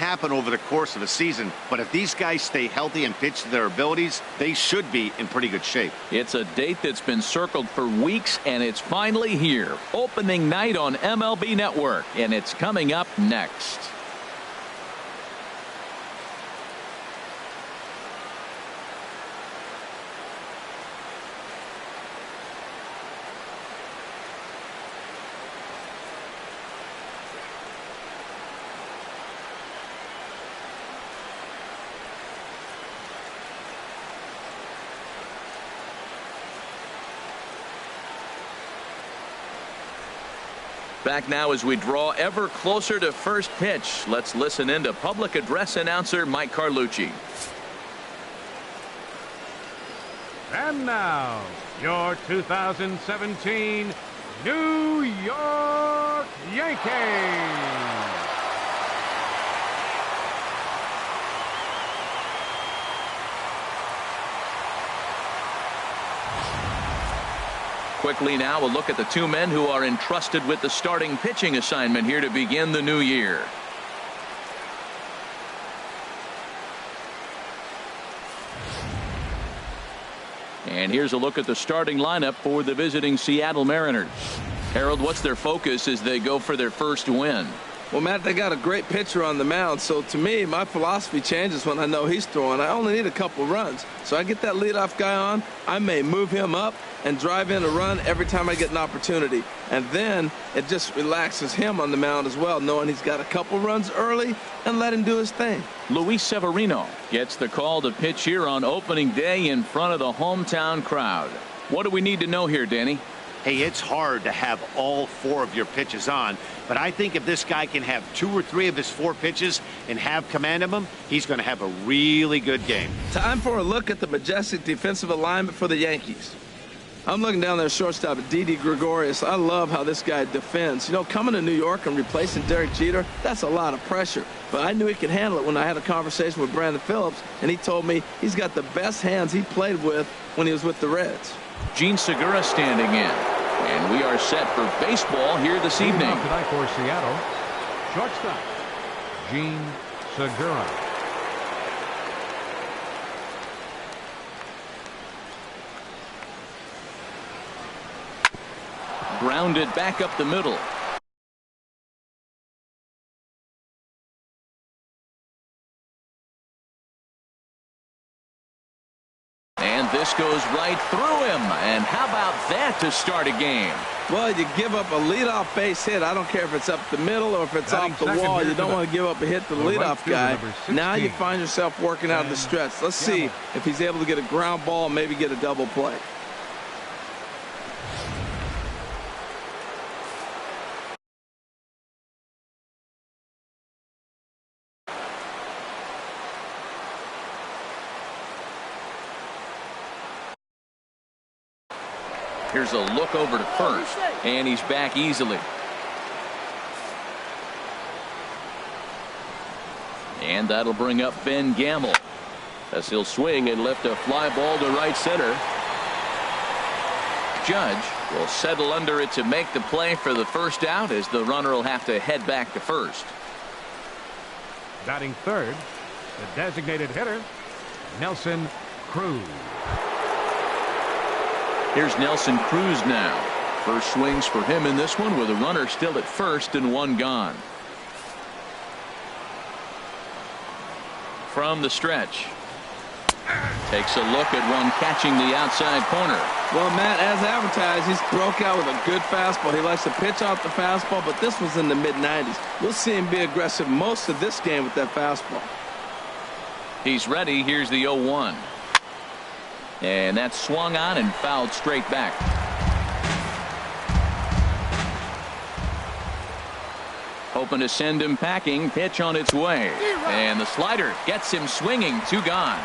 happen over the course of a season, but if these guys stay healthy and pitch to their abilities, they should be in pretty good shape. It's a date that's been circled for weeks, and it's finally here. Opening night on MLB Network, and it's coming up next. Back now as we draw ever closer to first pitch. Let's listen in to public address announcer Mike Carlucci. And now, your 2017 New York Yankees. Quickly now, a look at the two men who are entrusted with the starting pitching assignment here to begin the new year. And here's a look at the starting lineup for the visiting Seattle Mariners. Harold, what's their focus as they go for their first win? Well, Matt, they got a great pitcher on the mound, so to me, my philosophy changes when I know he's throwing. I only need a couple runs. So I get that leadoff guy on, I may move him up and drive in a run every time I get an opportunity. And then it just relaxes him on the mound as well, knowing he's got a couple runs early and let him do his thing. Luis Severino gets the call to pitch here on opening day in front of the hometown crowd. What do we need to know here, Danny? Hey, it's hard to have all four of your pitches on, but I think if this guy can have 2 or 3 of his 4 pitches and have command of them, he's going to have a really good game. Time for a look at the majestic defensive alignment for the Yankees. I'm looking down there shortstop at Didi Gregorius. I love how this guy defends. You know, coming to New York and replacing Derek Jeter, that's a lot of pressure. But I knew he could handle it when I had a conversation with Brandon Phillips, and he told me he's got the best hands he played with when he was with the Reds. Gene Segura standing in. And we are set for baseball here this evening. Tonight for Seattle, shortstop, Gene Segura. Grounded back up the middle. And this goes right through him. And how about that to start a game? Well, you give up a leadoff base hit. I don't care if it's up the middle or if it's off the wall. You don't want to give up a hit to the leadoff guy. Now you find yourself working out of the stretch. Let's see if he's able to get a ground ball and maybe get a double play. Here's a look over to first, and he's back easily. And that'll bring up Ben Gamble as he'll swing and lift a fly ball to right center. Judge will settle under it to make the play for the first out, as the runner will have to head back to first. Batting third, the designated hitter, Nelson Cruz. Here's Nelson Cruz now. First swings for him in this one, with a runner still at first and 1 gone. From the stretch. Takes a look at one catching the outside corner. Well, Matt, as advertised, he's broke out with a good fastball. He likes to pitch off the fastball, but this was in the mid-90s. We'll see him be aggressive most of this game with that fastball. He's ready. Here's the 0-1. And that's swung on and fouled straight back. Hoping to send him packing. Pitch on its way. And the slider gets him swinging. 2 gone.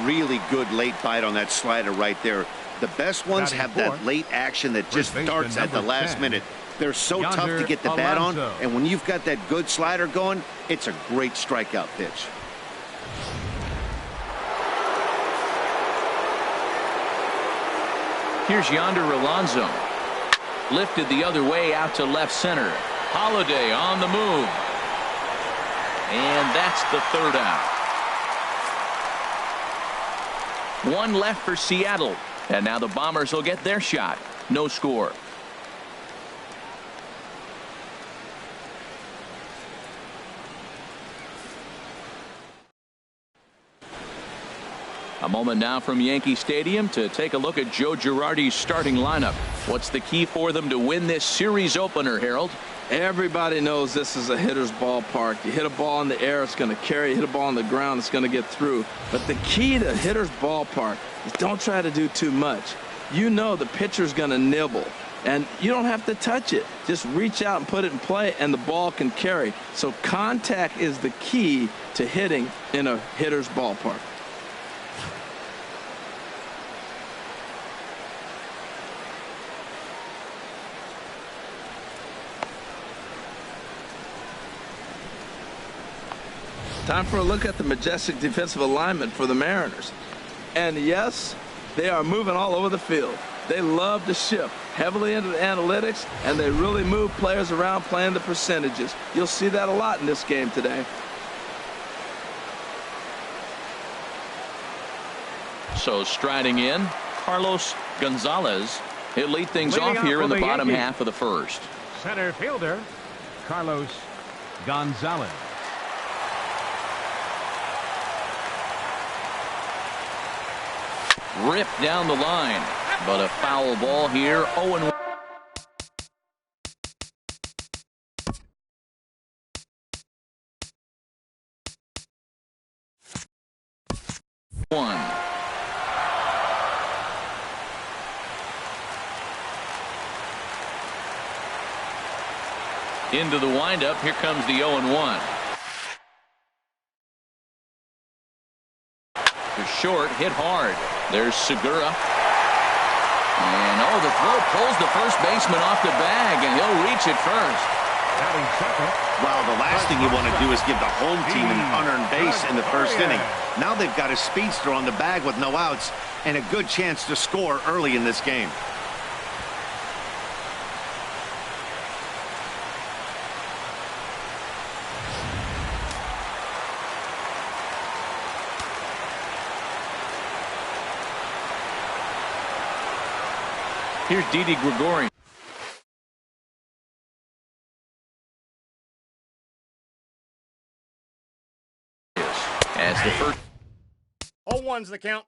Really good late bite on that slider right there. The best ones have that late action that just starts at the last minute. They're so tough to get the bat on, and when you've got that good slider going, it's a great strikeout pitch. Here's Yonder Alonso. Lifted the other way out to left center. Holiday on the move. And that's the third out. One left for Seattle. And now the Bombers will get their shot. No score. A moment now from Yankee Stadium to take a look at Joe Girardi's starting lineup. What's the key for them to win this series opener, Harold? Everybody knows this is a hitter's ballpark. You hit a ball in the air, it's going to carry. You hit a ball on the ground, it's going to get through. But the key to hitter's ballpark is don't try to do too much. You know the pitcher's going to nibble, and you don't have to touch it. Just reach out and put it in play, and the ball can carry. So contact is the key to hitting in a hitter's ballpark. Time for a look at the majestic defensive alignment for the Mariners. And yes, they are moving all over the field. They love to shift heavily into the analytics, and they really move players around playing the percentages. You'll see that a lot in this game today. So striding in, Carlos Gonzalez. He'll lead things off here in the bottom half of the first. Center fielder, Carlos Gonzalez. Ripped down the line, but a foul ball here. 0-1. Into the windup. Here comes the 0-1. To short, hit hard. There's Segura. And the throw pulls the first baseman off the bag, and he'll reach it first. Well, the last thing you want to do is give the home team an unearned base in the first inning. Now they've got a speedster on the bag with no outs and a good chance to score early in this game. Here's Didi Gregorius. As the first. 0-1's the count.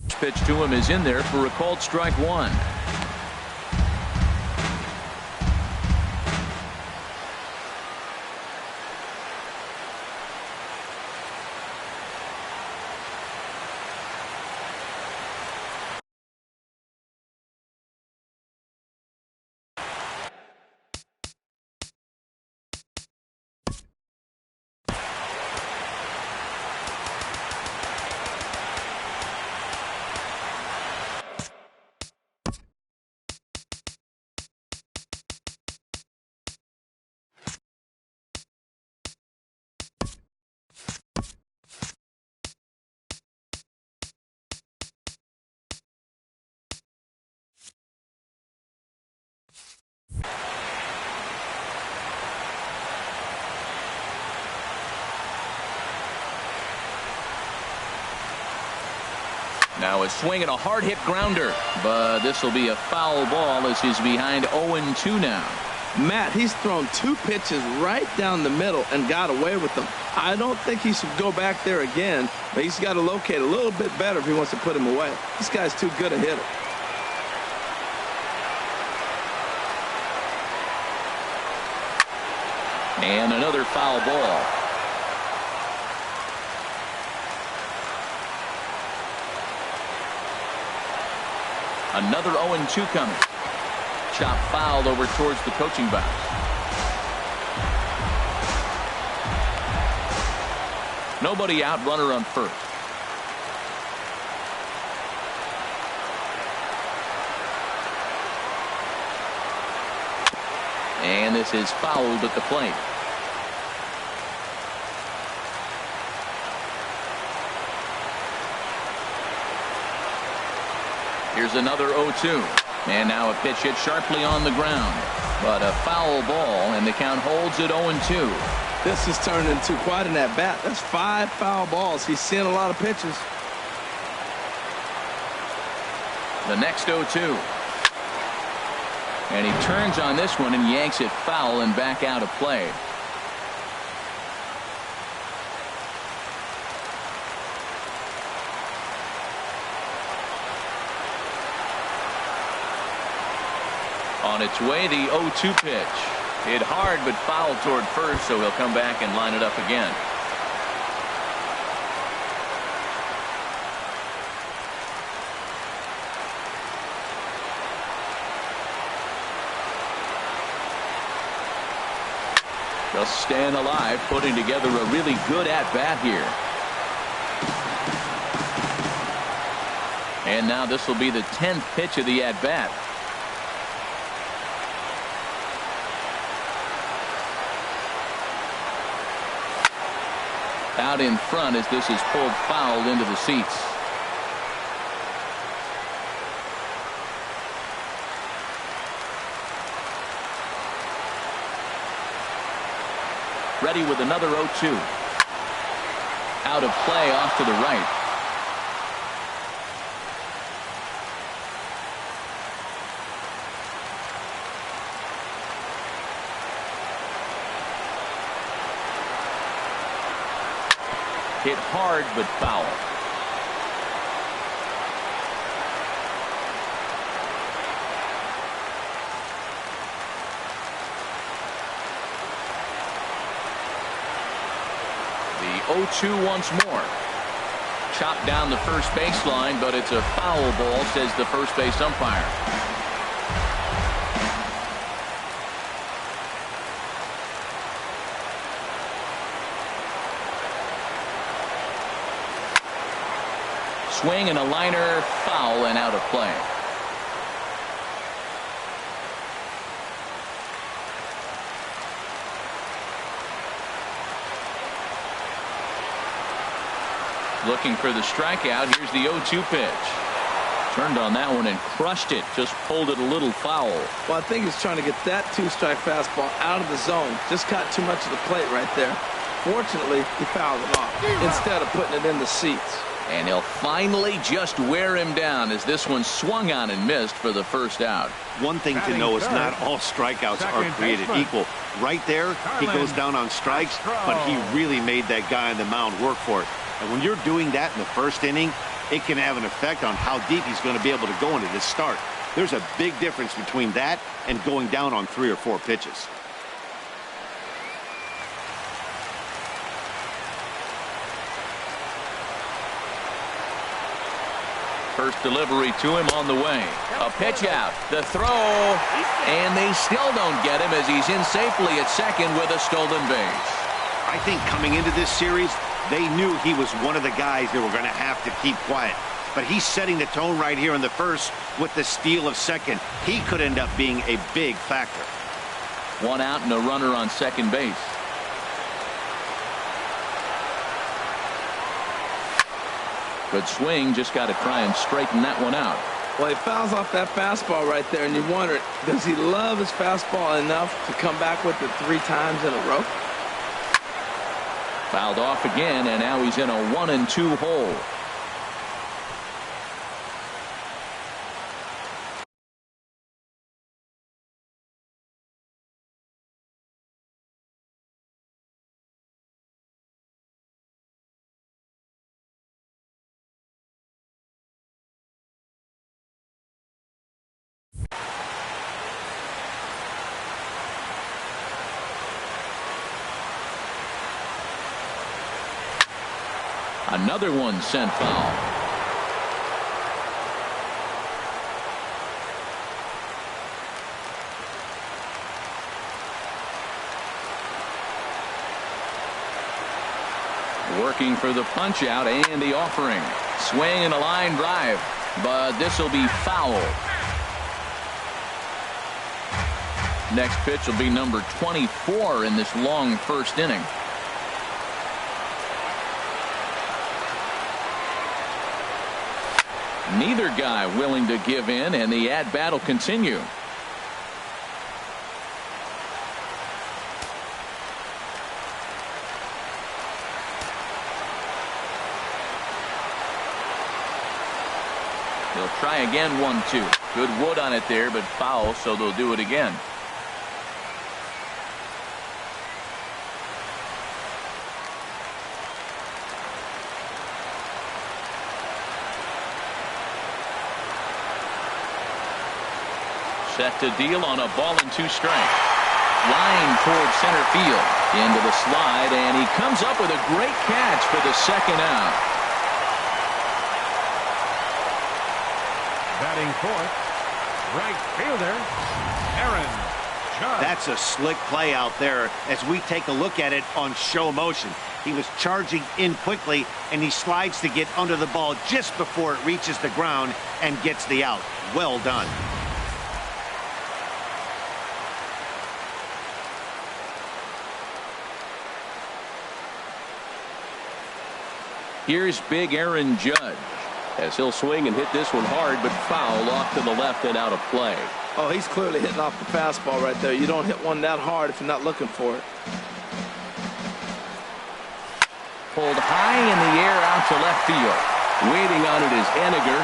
Pitch to him is in there for a called strike one. Now a swing and a hard hit grounder, but this will be a foul ball as he's behind 0-2 now. Matt, he's thrown two pitches right down the middle and got away with them. I don't think he should go back there again, but he's got to locate a little bit better if he wants to put him away. This guy's too good a hitter. And another foul ball. Another 0-2 coming. Chop fouled over towards the coaching box. Nobody out, runner on first. And this is fouled at the plate. Here's another 0-2. And now a pitch hit sharply on the ground. But a foul ball, and the count holds at 0-2. This has turned into quite an at-bat. That's 5 foul balls. He's seeing a lot of pitches. The next 0-2. And he turns on this one and yanks it foul and back out of play. On its way, the 0-2 pitch. Hit hard but fouled toward first, so he'll come back and line it up again. Just staying alive, putting together a really good at-bat here. And now this will be the 10th pitch of the at-bat. Out in front as this is pulled foul into the seats. Ready with another 0-2. Out of play off to the right. Hit hard but foul. The 0-2 once more. Chopped down the first baseline, but it's a foul ball, says the first base umpire. Swing and a liner, foul and out of play. Looking for the strikeout. Here's the 0-2 pitch. Turned on that one and crushed it. Just pulled it a little foul. Well, I think he's trying to get that 2-strike fastball out of the zone. Just caught too much of the plate right there. Fortunately, he fouled it off instead of putting it in the seats. And he'll finally just wear him down as this one swung on and missed for the first out. One thing to know is not all strikeouts are created equal. Right there, he goes down on strikes, but he really made that guy on the mound work for it. And when you're doing that in the first inning, it can have an effect on how deep he's going to be able to go into this start. There's a big difference between that and going down on 3 or 4 pitches. First delivery to him on the way. A pitch out. The throw. And they still don't get him as he's in safely at second with a stolen base. I think coming into this series, they knew he was one of the guys they were going to have to keep quiet. But he's setting the tone right here in the first with the steal of second. He could end up being a big factor. One out and a runner on second base. Good swing, just got to try and straighten that one out. Well, he fouls off that fastball right there, and you wonder, does he love his fastball enough to come back with it 3 times in a row? Fouled off again, and now he's in a 1-2 hole. Another one sent foul. Working for the punch out and the offering. Swing and a line drive, but this will be foul. Next pitch will be number 24 in this long first inning. Neither guy willing to give in, and the at-bat will continue. They'll try again, 1-2. Good wood on it there, but foul, so they'll do it again. Set to deal on a ball and 2 strikes. Line towards center field. Into the slide, and he comes up with a great catch for the second out. Batting fourth, right fielder, Aaron Judge. That's a slick play out there as we take a look at it on show motion. He was charging in quickly, and he slides to get under the ball just before it reaches the ground and gets the out. Well done. Here's big Aaron Judge, as he'll swing and hit this one hard, but foul off to the left and out of play. Oh, he's clearly hitting off the fastball right there. You don't hit one that hard if you're not looking for it. Pulled high in the air out to left field. Waiting on it is Henniger.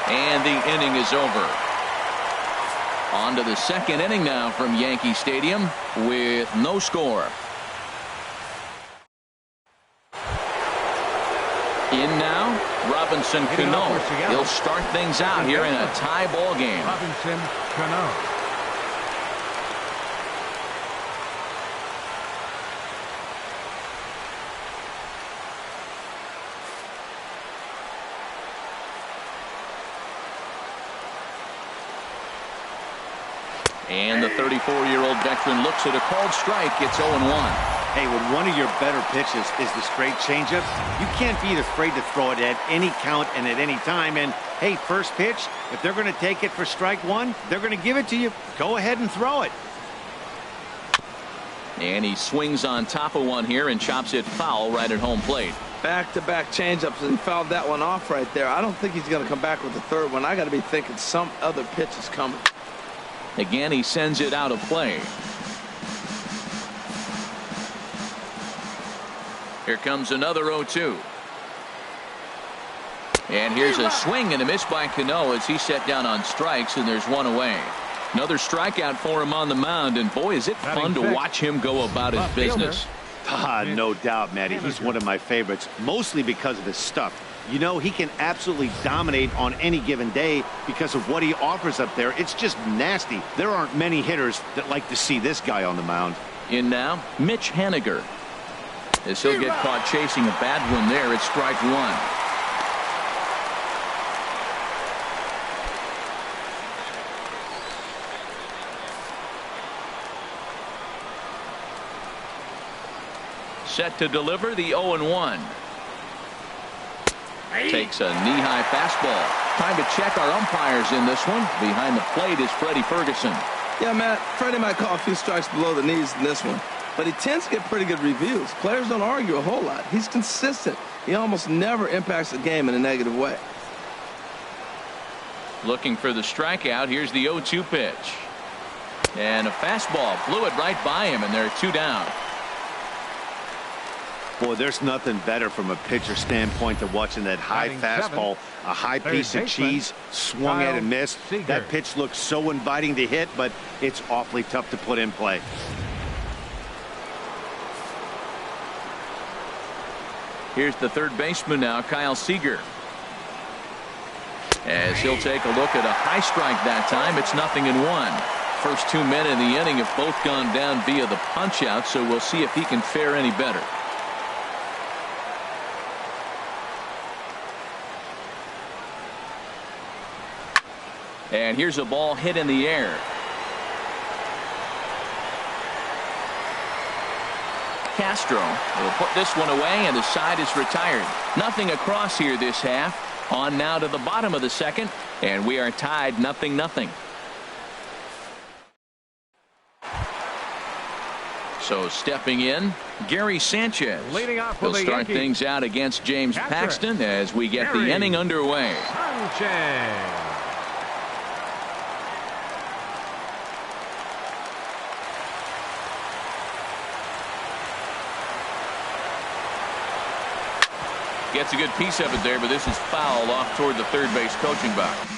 And the inning is over. On to the second inning now from Yankee Stadium with no score. In now, Robinson Cano. He'll start things out here in a tie ball game. Robinson Cano. And the 34-year-old veteran looks at a called strike. It's 0-1. Hey, when one of your better pitches is the straight changeup, you can't be afraid to throw it at any count and at any time. And, hey, first pitch, if they're going to take it for strike one, they're going to give it to you. Go ahead and throw it. And he swings on top of one here and chops it foul right at home plate. Back-to-back changeups, and he fouled that one off right there. I don't think he's going to come back with the third one. I got to be thinking some other pitch is coming. Again, he sends it out of play. Here comes another 0-2. And here's a swing and a miss by Cano as he's set down on strikes, and there's one away. Another strikeout for him on the mound, and boy, is it fun to watch him go about his business. No doubt, Matty. He's one of my favorites, mostly because of his stuff. You know, he can absolutely dominate on any given day because of what he offers up there. It's just nasty. There aren't many hitters that like to see this guy on the mound. In now, Mitch Henniger. As he'll get caught chasing a bad one there, it's strike one. Set to deliver the 0-1. Takes a knee-high fastball. Time to check our umpires in this one. Behind the plate is Freddie Ferguson. Yeah, Matt, Freddie might call a few strikes below the knees in this one, but he tends to get pretty good reviews. Players don't argue a whole lot. He's consistent. He almost never impacts the game in a negative way. Looking for the strikeout. Here's the 0-2 pitch. And a fastball blew it right by him, and there are 2 down. Boy, there's nothing better from a pitcher standpoint than watching that high fastball, a high piece of cheese, swung at and missed. That pitch looks so inviting to hit, but it's awfully tough to put in play. Here's the third baseman now, Kyle Seager. As he'll take a look at a high strike that time, it's 0-1. First 2 men in the inning have both gone down via the punch out, so we'll see if he can fare any better. And here's a ball hit in the air. Castro will put this one away, and the side is retired. Nothing across here this half. On now to the bottom of the second, and we are tied 0-0. So stepping in, Gary Sanchez. Leading off He'll with the start Yankees. things out against James Catcher. Paxton as we get Gary the inning underway. Sanchez. Gets a good piece of it there, but this is foul off toward the third base coaching box.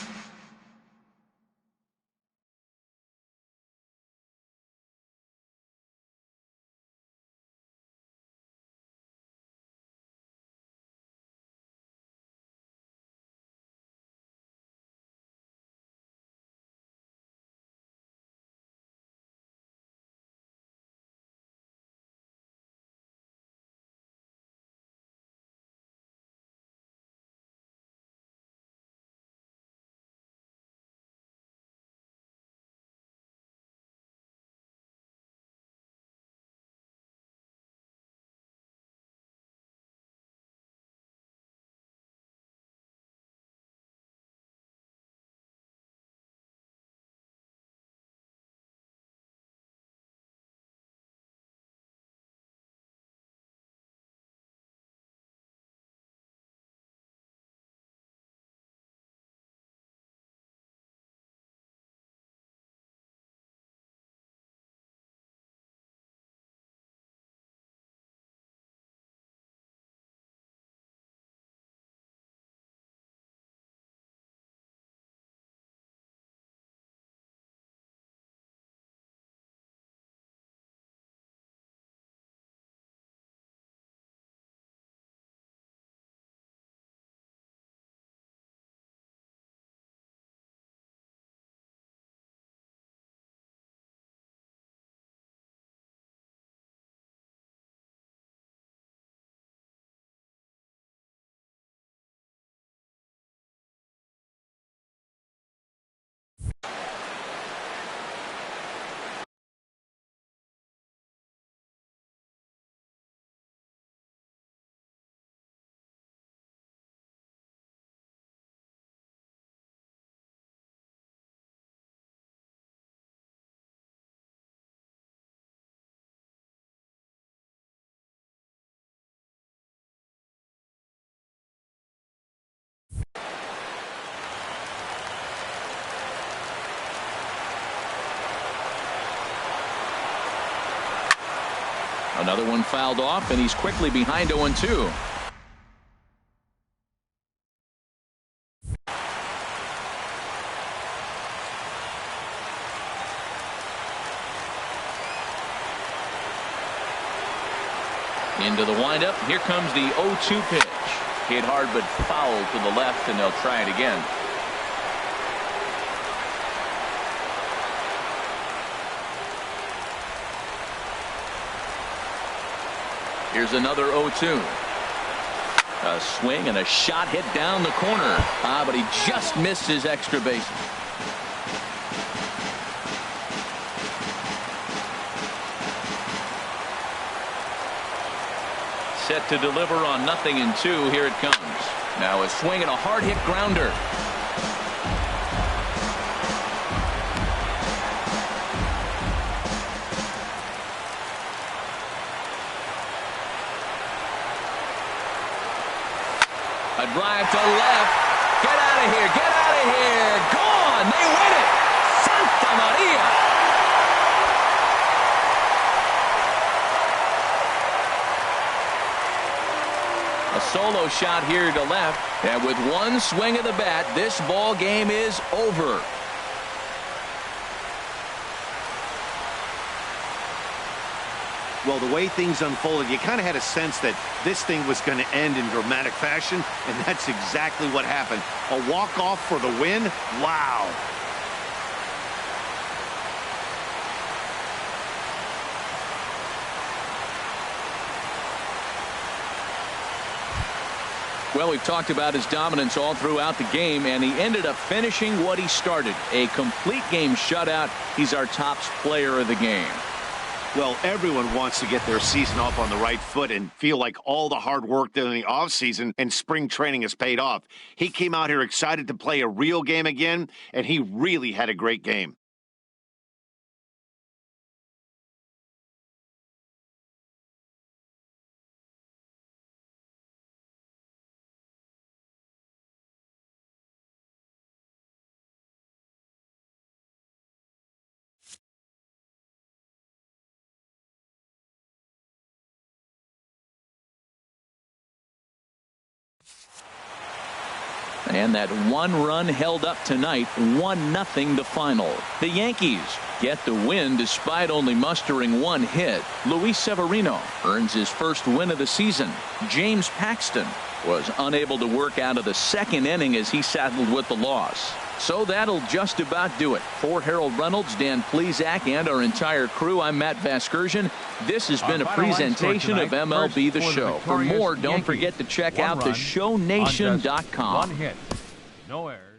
Another one fouled off, and he's quickly behind 0-2. Into the windup. Here comes the 0-2 pitch. Hit hard but foul to the left, and they'll try it again. Here's another 0-2. A swing and a shot hit down the corner. But he just missed his extra bases. Set to deliver on 0-2. Here it comes. Now a swing and a hard hit grounder. A drive to left. Get out of here. Get out of here. Gone. They win it. Santa Maria. A solo shot here to left. And with one swing of the bat, this ball game is over. Well, the way things unfolded, you kind of had a sense that this thing was going to end in dramatic fashion, and that's exactly what happened. A walk-off for the win? Wow. Well, we've talked about his dominance all throughout the game, and he ended up finishing what he started. A complete game shutout. He's our top player of the game. Well, everyone wants to get their season off on the right foot and feel like all the hard work during the offseason and spring training has paid off. He came out here excited to play a real game again, and he really had a great game. And that one run held up tonight, 1-0 the final. The Yankees get the win despite only mustering one hit. Luis Severino earns his first win of the season. James Paxton was unable to work out of the second inning as he saddled with the loss. So that'll just about do it. For Harold Reynolds, Dan Plesac, and our entire crew, I'm Matt Vasgersian. This has been a presentation of MLB The Show. For more, don't forget to check out theshownation.com. One hit, no errors.